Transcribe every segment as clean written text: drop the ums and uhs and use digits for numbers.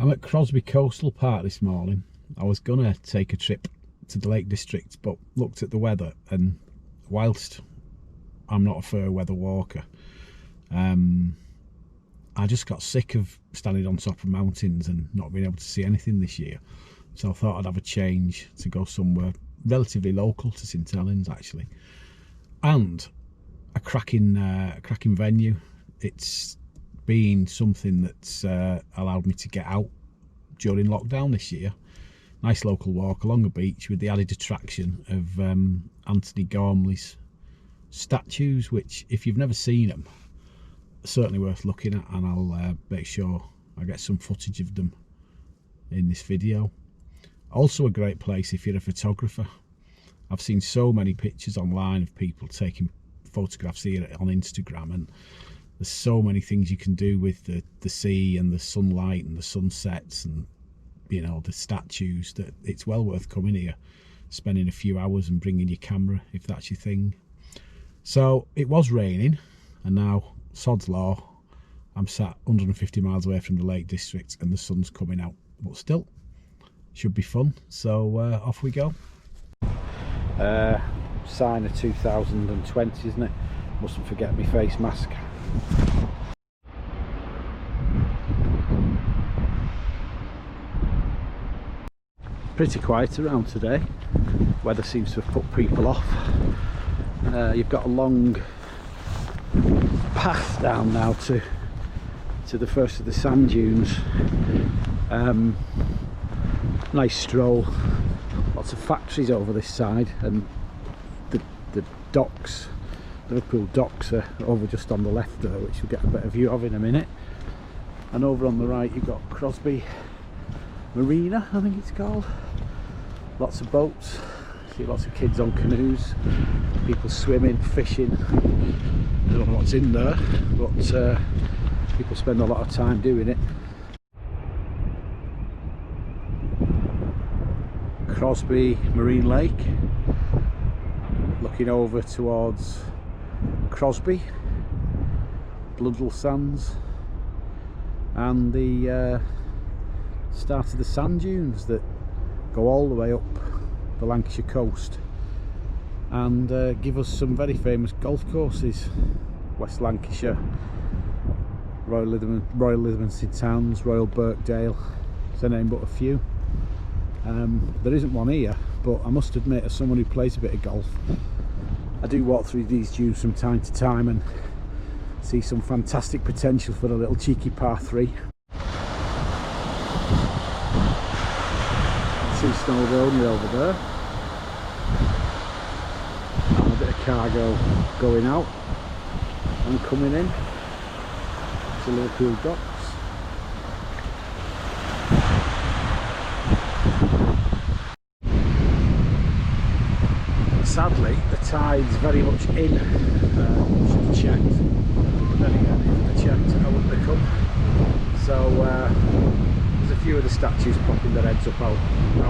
I'm at Sefton Coastal Path this morning. I was gonna take a trip to the Lake District, but looked at the weather, and whilst I'm not a fair weather walker, I just got sick of standing on top of mountains and not being able to see anything this year. So I thought I'd have a change to go somewhere relatively local to St Helens, actually, and a cracking venue. It's been something that's allowed me to get out during lockdown this year. Nice local walk along the beach with the added attraction of Anthony Gormley's statues, which, if you've never seen them, are certainly worth looking at, and I'll make sure I get some footage of them in this video. Also a great place if you're a photographer. I've seen so many pictures online of people taking photographs here on Instagram, and there's so many things you can do with the sea and the sunlight and the sunsets and, you know, the statues, that it's well worth coming here, spending a few hours and bringing your camera if that's your thing. So it was raining, and now, sod's law, I'm sat 150 miles away from the Lake District and the sun's coming out, but still should be fun. So off we go. Sign of 2020, isn't it? Mustn't forget my face mask. Pretty quiet around today. Weather seems to have put people off. You've got a long path down now to the first of the sand dunes. Nice stroll. Lots of factories over this side, and the docks, Liverpool docks, are over just on the left there, which we'll get a better view of in a minute. And over on the right you've got Crosby Marina, I think it's called. Lots of boats. See lots of kids on canoes, people swimming, fishing. I don't know what's in there, but people spend a lot of time doing it. Crosby Marine Lake, looking over towards Crosby, Blundell Sands, and the start of the sand dunes that go all the way up the Lancashire coast and give us some very famous golf courses: West Lancashire, Royal Lytham St Towns, Royal Birkdale, to name but a few. There isn't one here, but I must admit, as someone who plays a bit of golf, I do walk through these dunes from time to time and see some fantastic potential for a little cheeky par 3. See Snowdonia over there, and a bit of cargo going out and coming in to Liverpool docks. Sadly, the tide's very much in. Should have checked. Then again, if I checked, I wouldn't have come. So there's a few of the statues popping their heads up out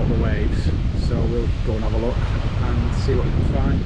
the waves. So we'll go and have a look and see what we can find.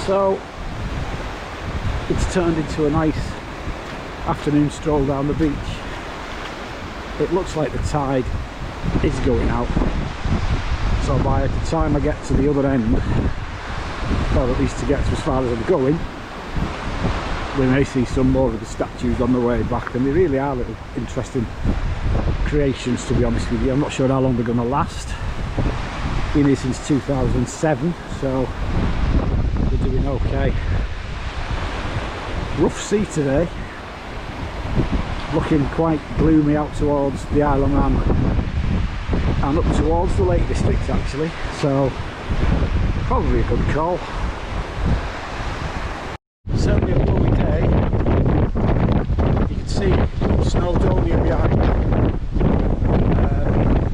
So it's turned into a nice afternoon stroll down the beach. It looks like the tide is going out, so by the time I get to the other end, or at least to get to as far as I'm going, we may see some more of the statues on the way back, and they really are little interesting creations, to be honest with you. I'm not sure how long they're going to last. Been here since 2007, so we're doing okay. Rough sea today, looking quite gloomy out towards the Isle of Man and up towards the Lake District actually, so probably a good call. Certainly a blowy day. You can see Snowdonia behind me,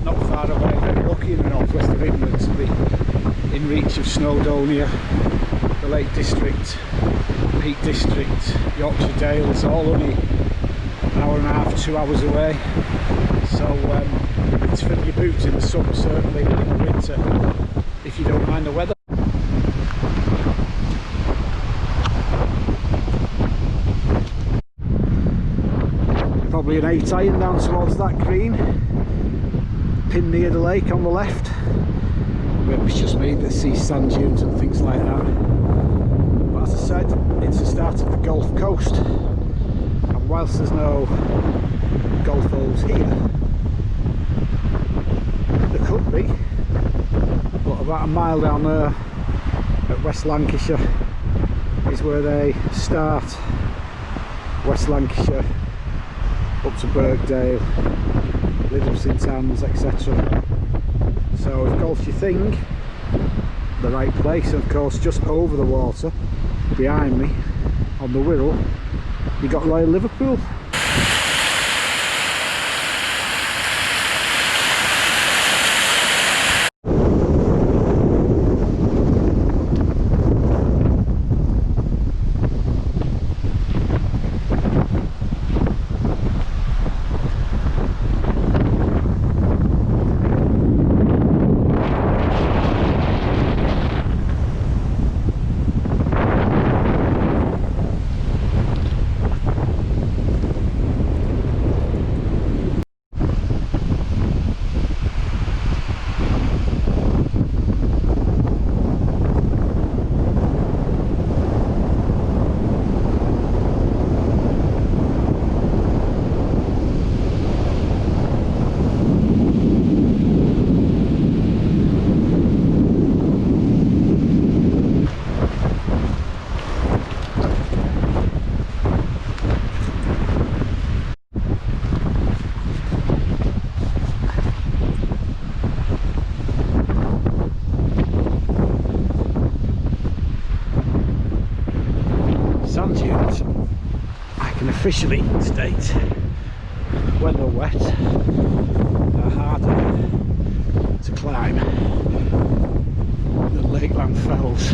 not far away, very lucky in the northwest of England to be in reach of Snowdonia, the Lake District, Peak District, Yorkshire Dales, all only an hour and a half, 2 hours away. So it's fill your boots in the summer, certainly, but in the winter, if you don't mind the weather. Probably an 8 iron down towards that green, pin near the lake on the left. Maybe it's just me that sees sand dunes and things like that. But as I said, it's the start of the Gulf Coast, and whilst there's no golf holes here, there could be, but about a mile down there at West Lancashire is where they start. West Lancashire up to Birkdale, Little St Anne's, etc. So if golf's your thing, the right place. And of course, just over the water behind me on the Wirral, you got Royal Liverpool. Sand dunes, I can officially state, when they're wet, they're harder to climb than Lakeland Fells.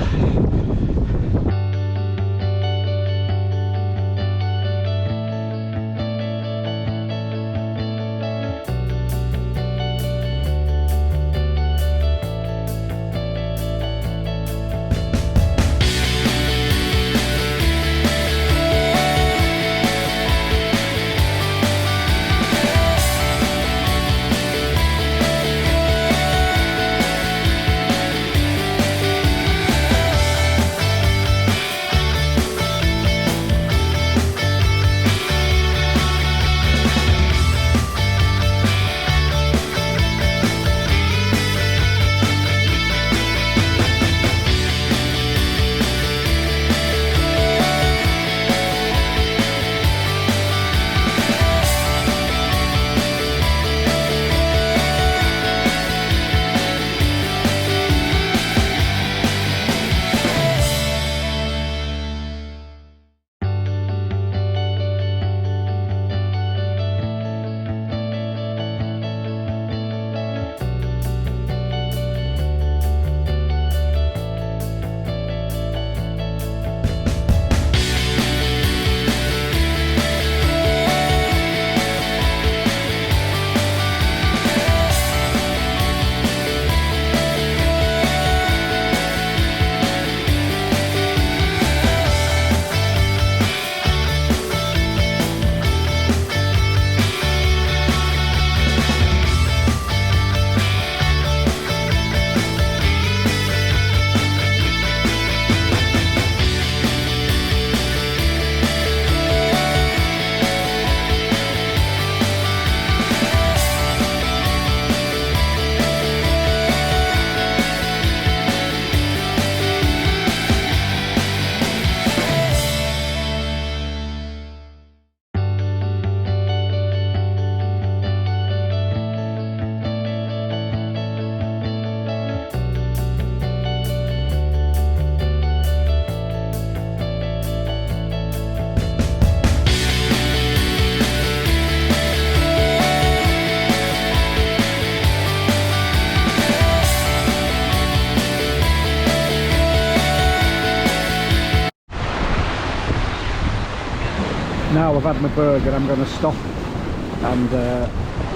Now I've had my burger, I'm going to stop and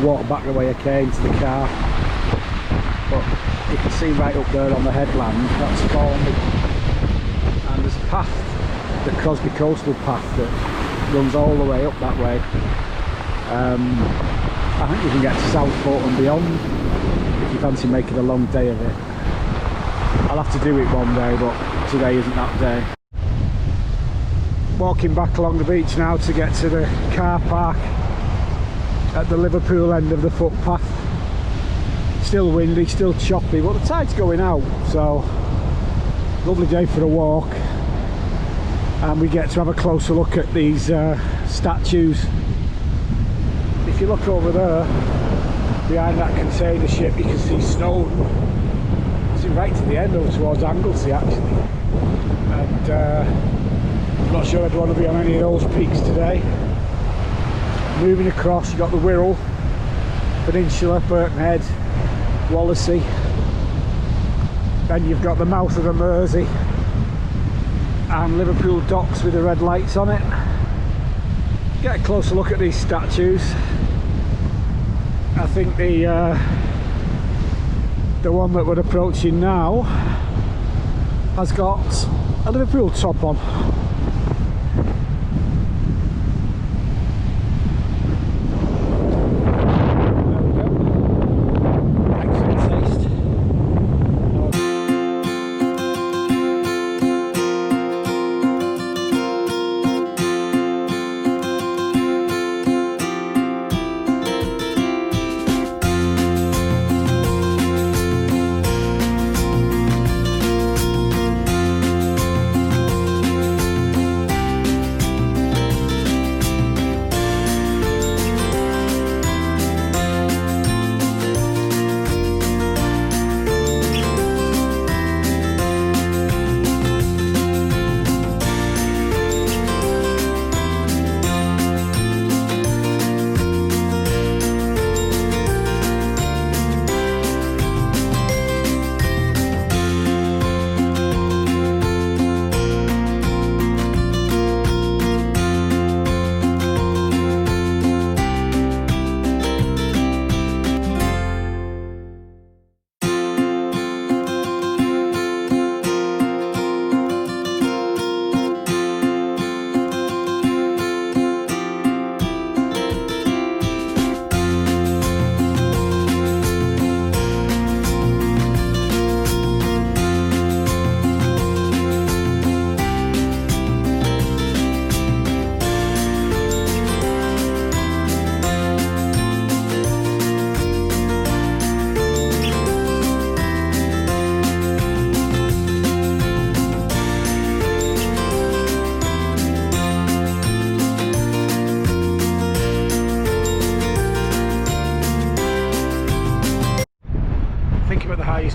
walk back the way I came to the car. But you can see right up there on the headland, that's Formby. And there's a path, the Crosby Coastal Path, that runs all the way up that way. I think you can get to Southport and beyond if you fancy making a long day of it. I'll have to do it one day, but today isn't that day. Walking back along the beach now to get to the car park at the Liverpool end of the footpath. Still windy, still choppy, but the tide's going out, so lovely day for a walk. And we get to have a closer look at these statues. If you look over there behind that container ship, you can see Snowdon. It's right to the end over towards Anglesey actually, and I'm not sure I'd want to be on any of those peaks today. Moving across, you've got the Wirral Peninsula, Birkenhead, Wallasey. Then you've got the mouth of the Mersey and Liverpool docks with the red lights on it. Get a closer look at these statues. I think the one that we're approaching now has got a Liverpool top on.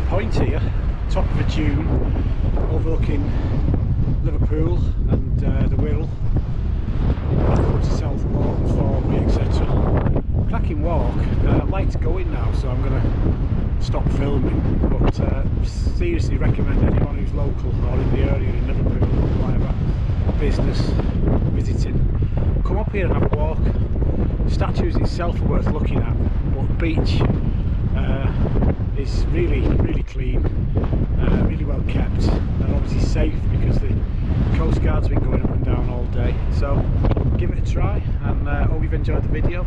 Point here, top of a dune overlooking Liverpool and the Wirral, back up to Southport and Formby, etc. Cracking walk. I'd like to go in now, so I'm going to stop filming, but seriously recommend anyone who's local or in the area in Liverpool or whatever business visiting, come up here and have a walk. Statues itself are worth looking at, but the beach is really clean, really well kept, and obviously safe because the Coast Guard's been going up and down all day. So give it a try, and hope you've enjoyed the video.